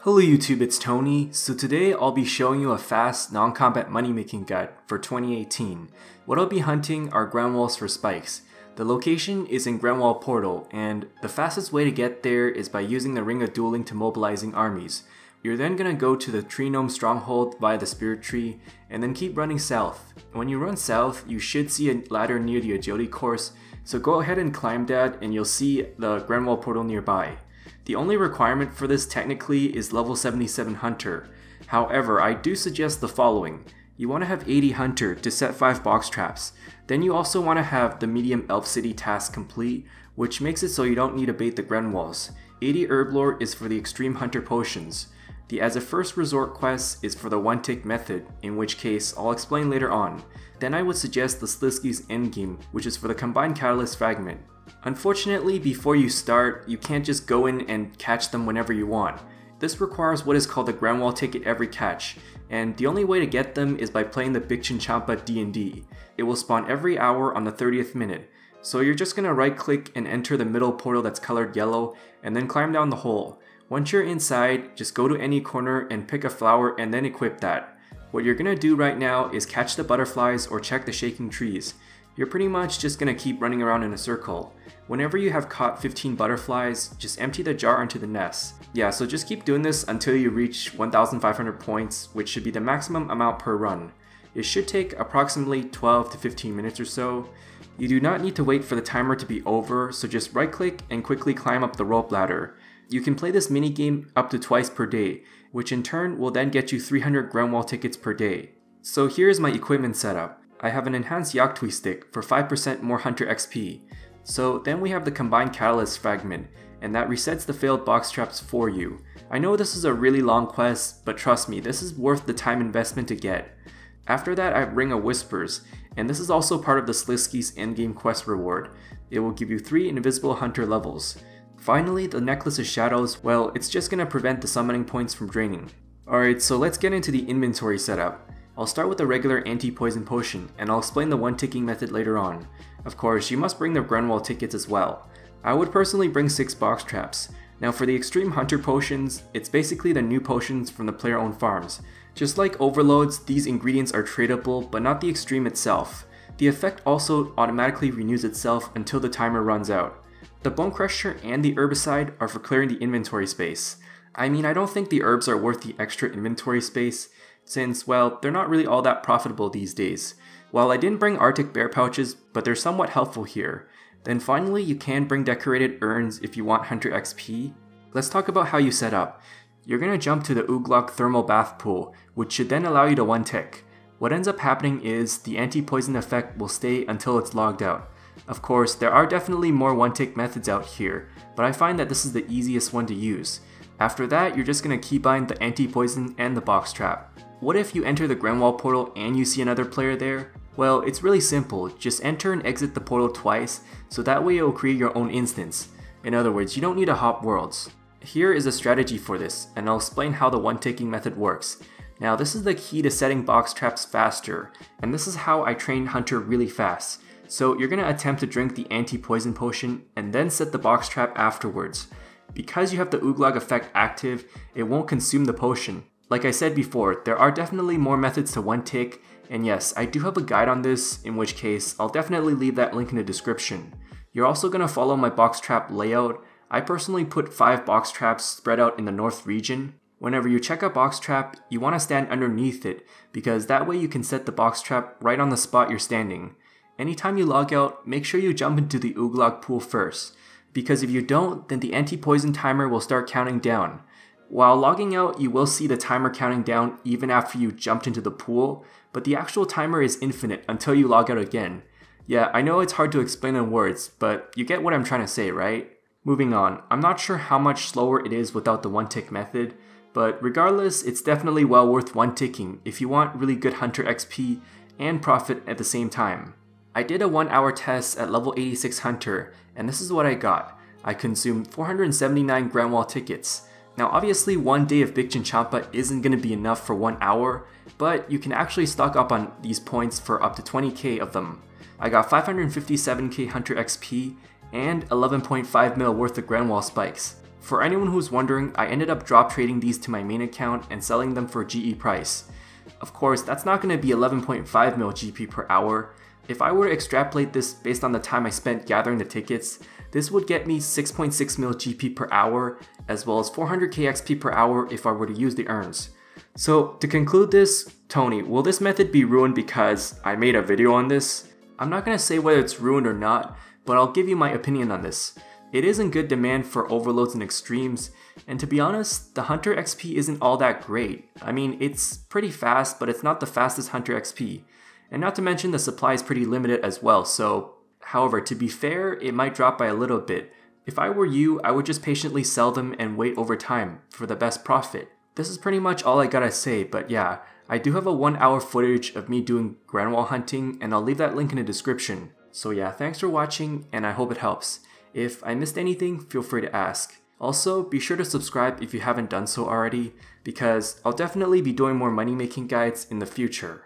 Hello YouTube, it's Tony. So today I'll be showing you a fast, non-combat money making guide for 2018. What I'll be hunting are Grenwalls for spikes. The location is in Grenwall Portal, and the fastest way to get there is by using the Ring of Dueling to mobilizing armies. You're then going to go to the Tree Gnome Stronghold via the Spirit Tree, and then keep running south. When you run south, you should see a ladder near the agility course, so go ahead and climb that and you'll see the Grenwall Portal nearby. The only requirement for this technically is level 77 Hunter. However, I do suggest the following. You want to have 80 Hunter to set 5 box traps. Then you also want to have the medium Elf City task complete, which makes it so you don't need to bait the Grenwalls. 80 Herblore is for the extreme Hunter potions. The as a first resort quest is for the one tick method, in which case I'll explain later on. Then I would suggest the Slisky's endgame, which is for the combined catalyst fragment. Unfortunately, before you start, you can't just go in and catch them whenever you want. This requires what is called the Grenwall ticket every catch, and the only way to get them is by playing the Big Chinchompa D&D. It will spawn every hour on the 30th minute. So you're just gonna right click and enter the middle portal that's colored yellow, and then climb down the hole. Once you're inside, just go to any corner and pick a flower and then equip that. What you're gonna do right now is catch the butterflies or check the shaking trees. You're pretty much just gonna keep running around in a circle. Whenever you have caught 15 butterflies, just empty the jar onto the nest. Yeah, so just keep doing this until you reach 1,500 points, which should be the maximum amount per run. It should take approximately 12 to 15 minutes or so. You do not need to wait for the timer to be over, so just right click and quickly climb up the rope ladder. You can play this minigame up to twice per day, which in turn will then get you 300 Grenwall tickets per day. So here's my equipment setup. I have an enhanced Yaktui stick for 5% more Hunter XP. So then we have the combined catalyst fragment, and that resets the failed box traps for you. I know this is a really long quest, but trust me, this is worth the time investment to get. After that I have Ring of Whispers, and this is also part of the Slisky's endgame quest reward. It will give you 3 invisible Hunter levels. Finally, the Necklace of Shadows, well, it's just gonna prevent the summoning points from draining. Alright, so let's get into the inventory setup. I'll start with the regular anti-poison potion, and I'll explain the one ticking method later on. Of course, you must bring the Grenwall tickets as well. I would personally bring 6 box traps. Now for the extreme Hunter potions, it's basically the new potions from the player-owned farms. Just like overloads, these ingredients are tradable, but not the extreme itself. The effect also automatically renews itself until the timer runs out. The Bone Crusher and the Herbicide are for clearing the inventory space. I mean, I don't think the herbs are worth the extra inventory space, since, well, they're not really all that profitable these days. Well, I didn't bring Arctic Bear pouches, but they're somewhat helpful here. Then finally, you can bring decorated urns if you want Hunter XP. Let's talk about how you set up. You're gonna jump to the Uglok Thermal Bath Pool, which should then allow you to one tick. What ends up happening is the anti-poison effect will stay until it's logged out. Of course, there are definitely more one tick methods out here, but I find that this is the easiest one to use. After that, you're just gonna keybind the anti-poison and the box trap. What if you enter the Grenwall portal and you see another player there? Well, it's really simple, just enter and exit the portal twice, so that way it will create your own instance. In other words, you don't need to hop worlds. Here is a strategy for this, and I'll explain how the one ticking method works. Now this is the key to setting box traps faster, and this is how I train Hunter really fast. So you're gonna attempt to drink the anti-poison potion and then set the box trap afterwards. Because you have the Uglog effect active, it won't consume the potion. Like I said before, there are definitely more methods to one tick, and yes, I do have a guide on this, in which case I'll definitely leave that link in the description. You're also gonna follow my box trap layout. I personally put 5 box traps spread out in the north region. Whenever you check a box trap, you wanna stand underneath it, because that way you can set the box trap right on the spot you're standing. Anytime you log out, make sure you jump into the Uglok pool first, because if you don't, then the anti-poison timer will start counting down. While logging out, you will see the timer counting down even after you jumped into the pool, but the actual timer is infinite until you log out again. Yeah, I know it's hard to explain in words, but you get what I'm trying to say, right? Moving on, I'm not sure how much slower it is without the one tick method, but regardless, it's definitely well worth one ticking if you want really good Hunter XP and profit at the same time. I did a 1-hour test at level 86 Hunter, and this is what I got. I consumed 479 Grenwall tickets. Now obviously one day of Big Chinchompa isn't going to be enough for 1 hour, but you can actually stock up on these points for up to 20k of them. I got 557k Hunter XP and 11.5 mil worth of Grenwall spikes. For anyone who's wondering, I ended up drop trading these to my main account and selling them for GE price. Of course, that's not going to be 11.5 mil GP per hour. If I were to extrapolate this based on the time I spent gathering the tickets, this would get me 6.6 mil GP per hour, as well as 400k XP per hour if I were to use the Urns. So to conclude this, Tony, will this method be ruined because I made a video on this? I'm not going to say whether it's ruined or not, but I'll give you my opinion on this. It is in good demand for overloads and extremes, and to be honest, the Hunter XP isn't all that great. I mean, it's pretty fast, but it's not the fastest Hunter XP. And not to mention the supply is pretty limited as well, so however, to be fair, it might drop by a little bit. If I were you, I would just patiently sell them and wait over time for the best profit. This is pretty much all I gotta say, but yeah, I do have a 1-hour footage of me doing Grenwall hunting, and I'll leave that link in the description. So yeah, thanks for watching, and I hope it helps. If I missed anything, feel free to ask. Also, be sure to subscribe if you haven't done so already, because I'll definitely be doing more money making guides in the future.